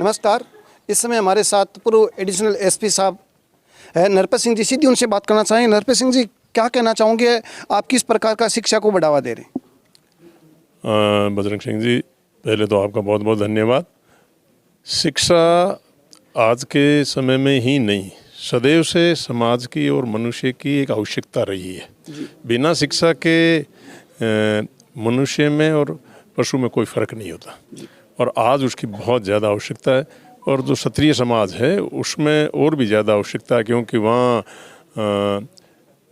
नमस्कार। इस समय हमारे साथ पूर्व एडिशनल एसपी साहब है नरपत सिंह जी, सीधी उनसे बात करना चाहेंगे। नरपत सिंह जी, क्या कहना चाहोगे, आप किस प्रकार का शिक्षा को बढ़ावा दे रहे हैं? बजरंग सिंह जी, पहले तो आपका बहुत बहुत धन्यवाद। शिक्षा आज के समय में ही नहीं, सदैव से समाज की और मनुष्य की एक आवश्यकता रही है। बिना शिक्षा के मनुष्य में और पशु में कोई फर्क नहीं होता, और आज उसकी बहुत ज़्यादा आवश्यकता है। और जो क्षत्रिय समाज है उसमें और भी ज़्यादा आवश्यकता है, क्योंकि वहाँ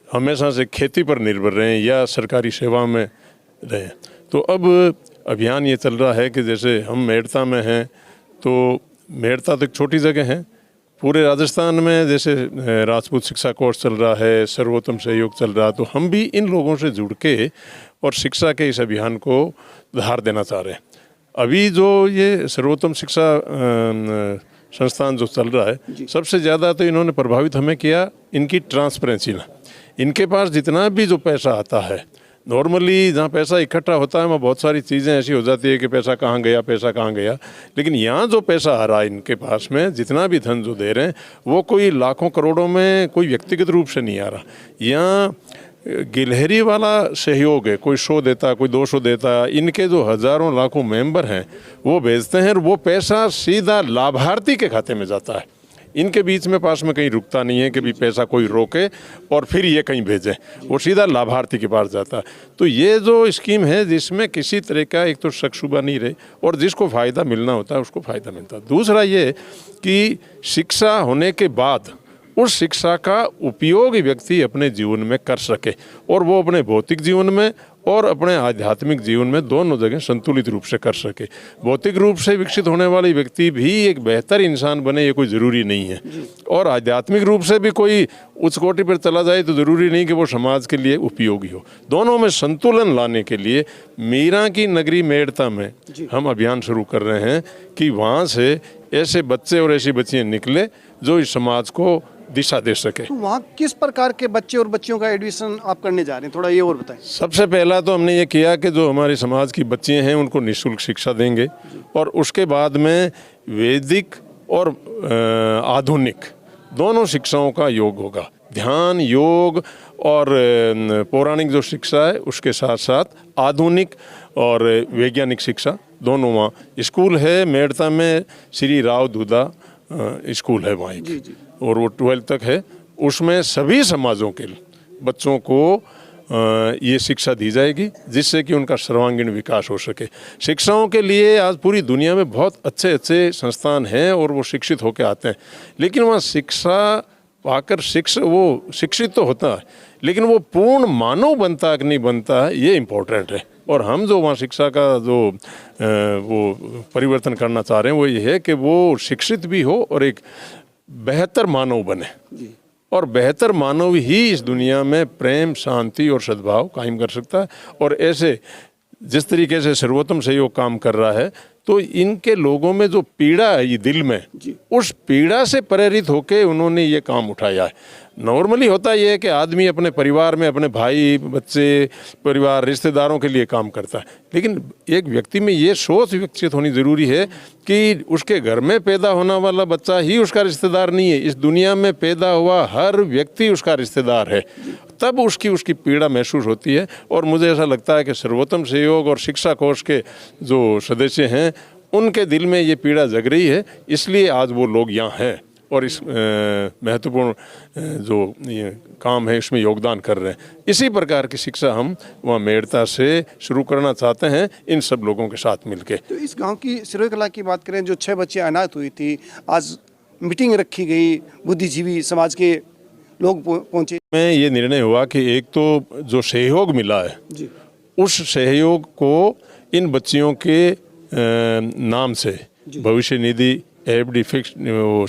हमेशा से खेती पर निर्भर रहे या सरकारी सेवा में रहे। तो अब अभियान ये चल रहा है कि जैसे हम मेड़ता में हैं, तो मेड़ता तो एक छोटी जगह है, पूरे राजस्थान में जैसे राजपूत शिक्षा कोर्स चल रहा है, सर्वोत्तम सहयोग चल रहा है, तो हम भी इन लोगों से जुड़ के और शिक्षा के इस अभियान को धार देना चाह रहे हैं। अभी जो ये सर्वोत्तम शिक्षा संस्थान जो चल रहा है, सबसे ज़्यादा तो इन्होंने प्रभावित हमें किया इनकी ट्रांसपेरेंसी ना। इनके पास जितना भी जो पैसा आता है, नॉर्मली जहाँ पैसा इकट्ठा होता है वहाँ बहुत सारी चीज़ें ऐसी हो जाती है कि पैसा कहाँ गया, पैसा कहाँ गया। लेकिन यहाँ जो पैसा आ रहा है इनके पास में, जितना भी धन जो दे रहे हैं, वो कोई लाखों करोड़ों में कोई व्यक्तिगत रूप से नहीं आ रहा। यहाँ गिलहरी वाला सहयोग है, कोई 100 देता, कोई 200 देता। इनके जो हज़ारों लाखों मेंबर हैं वो भेजते हैं, और वो पैसा सीधा लाभार्थी के खाते में जाता है। इनके बीच में पास में कहीं रुकता नहीं है कि भी पैसा कोई रोके और फिर ये कहीं भेजे, वो सीधा लाभार्थी के पास जाता है। तो ये जो स्कीम है, जिसमें किसी तरह का एक तो शक शुबा नहीं रहे, और जिसको फ़ायदा मिलना होता है उसको फ़ायदा मिलता है। दूसरा ये कि शिक्षा होने के बाद उस शिक्षा का उपयोग व्यक्ति अपने जीवन में कर सके, और वो अपने भौतिक जीवन में और अपने आध्यात्मिक जीवन में दोनों जगह संतुलित रूप से कर सके। भौतिक रूप से विकसित होने वाली व्यक्ति भी एक बेहतर इंसान बने, ये कोई ज़रूरी नहीं है, और आध्यात्मिक रूप से भी कोई उच्च कोटि पर चला जाए तो ज़रूरी नहीं कि वो समाज के लिए उपयोगी हो। दोनों में संतुलन लाने के लिए मीरा की नगरी मेड़ता में हम अभियान शुरू कर रहे हैं कि वहाँ से ऐसे बच्चे और ऐसी बच्चियाँ निकले जो इस समाज को दिशा दे सके। तो वहाँ किस प्रकार के बच्चे और बच्चियों का एडमिशन आप करने जा रहे हैं, थोड़ा ये और बताएं। सबसे पहला तो हमने ये किया कि जो हमारे समाज की बच्चियाँ हैं उनको निःशुल्क शिक्षा देंगे, और उसके बाद में वैदिक और आधुनिक दोनों शिक्षाओं का योग होगा। ध्यान, योग और पौराणिक जो शिक्षा है उसके साथ साथ आधुनिक और वैज्ञानिक शिक्षा दोनों। वहाँ स्कूल है मेड़ता में, श्री राव दूधा स्कूल है वहाँ एक, और वो 12 तक है। उसमें सभी समाजों के बच्चों को ये शिक्षा दी जाएगी, जिससे कि उनका सर्वांगीण विकास हो सके। शिक्षाओं के लिए आज पूरी दुनिया में बहुत अच्छे अच्छे संस्थान हैं और वो शिक्षित होकर आते हैं, लेकिन वहाँ शिक्षा पाकर वो शिक्षित तो होता है, लेकिन वो पूर्ण मानव बनता कि नहीं बनता है, ये इम्पोर्टेंट है। और हम जो वहाँ शिक्षा का जो वो परिवर्तन करना चाह रहे हैं वो ये है कि वो शिक्षित भी हो और एक बेहतर मानव बने, और बेहतर मानव ही इस दुनिया में प्रेम, शांति और सद्भाव कायम कर सकता है। और ऐसे जिस तरीके से सर्वोत्तम सहयोग काम कर रहा है, तो इनके लोगों में जो पीड़ा है ये दिल में, उस पीड़ा से प्रेरित होकर उन्होंने ये काम उठाया है। नॉर्मली होता ये है कि आदमी अपने परिवार में अपने भाई, बच्चे, परिवार, रिश्तेदारों के लिए काम करता है, लेकिन एक व्यक्ति में ये सोच विकसित होनी ज़रूरी है कि उसके घर में पैदा होने वाला बच्चा ही उसका रिश्तेदार नहीं है, इस दुनिया में पैदा हुआ हर व्यक्ति उसका रिश्तेदार है। तब उसकी पीड़ा महसूस होती है। और मुझे ऐसा लगता है कि सर्वोत्तम सहयोग और शिक्षा कोष के जो सदस्य हैं उनके दिल में ये पीड़ा जग रही है, इसलिए आज वो लोग यहाँ हैं और इस महत्वपूर्ण जो ये काम है इसमें योगदान कर रहे हैं। इसी प्रकार की शिक्षा हम वहाँ मेड़ता से शुरू करना चाहते हैं, इन सब लोगों के साथ मिलके। तो इस गांव की सिरोही कला की बात करें, जो 6 बच्चियाँ अनाथ हुई थी, आज मीटिंग रखी गई, बुद्धिजीवी समाज के लोग पहुँचे। में ये निर्णय हुआ कि एक तो जो सहयोग मिला है उस सहयोग को इन बच्चियों के नाम से भविष्य निधि एफडी फिक्स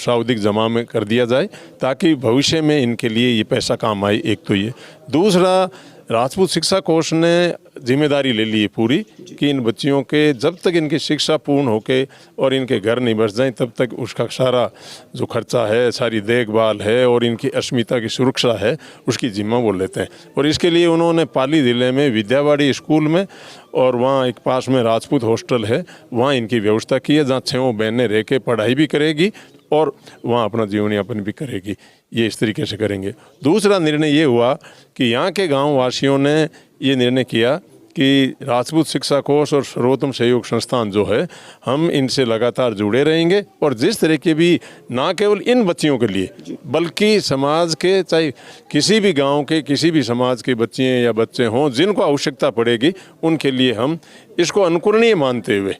सावधिक जमा में कर दिया जाए, ताकि भविष्य में इनके लिए ये पैसा काम आए। एक तो ये। दूसरा, राजपूत शिक्षा कोष ने जिम्मेदारी ले ली है पूरी कि इन बच्चियों के जब तक इनकी शिक्षा पूर्ण होके और इनके घर नहीं बस जाए तब तक उसका सारा जो खर्चा है, सारी देखभाल है और इनकी अस्मिता की सुरक्षा है, उसकी जिम्मा वो लेते हैं। और इसके लिए उन्होंने पाली ज़िले में विद्यावाड़ी स्कूल में और वहाँ एक पास में राजपूत हॉस्टल है, वहाँ इनकी व्यवस्था की है, जहाँ 6 बहनें रह के पढ़ाई भी करेगी और वहाँ अपना जीवन यापन भी करेगी। ये इस तरीके से करेंगे। दूसरा निर्णय ये हुआ कि यहाँ के गाँव वासियों ने ये निर्णय किया कि राजपूत शिक्षा कोष और सर्वोत्तम सहयोग संस्थान जो है, हम इनसे लगातार जुड़े रहेंगे और जिस तरह के भी ना केवल इन बच्चियों के लिए बल्कि समाज के, चाहे किसी भी गांव के किसी भी समाज के बच्चियाँ या बच्चे हों जिनको आवश्यकता पड़ेगी, उनके लिए हम इसको अनुकरणीय मानते हुए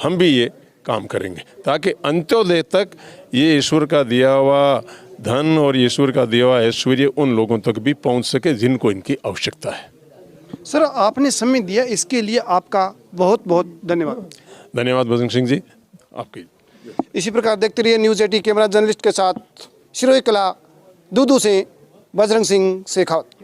हम भी ये काम करेंगे ताकि अंत्योदय तक ये ईश्वर का दिया हुआ धन और ईश्वर का दिया हुआ ऐश्वर्य उन लोगों तक भी पहुंच सके जिनको इनकी आवश्यकता है। सर, आपने समय दिया, इसके लिए आपका बहुत बहुत धन्यवाद। धन्यवाद बजरंग सिंह जी, आपकी। इसी प्रकार देखते रहिए न्यूज़ 18 कैमरा जर्नलिस्ट के साथ सिरोही कला दूदू से बजरंग सिंह शेखावत।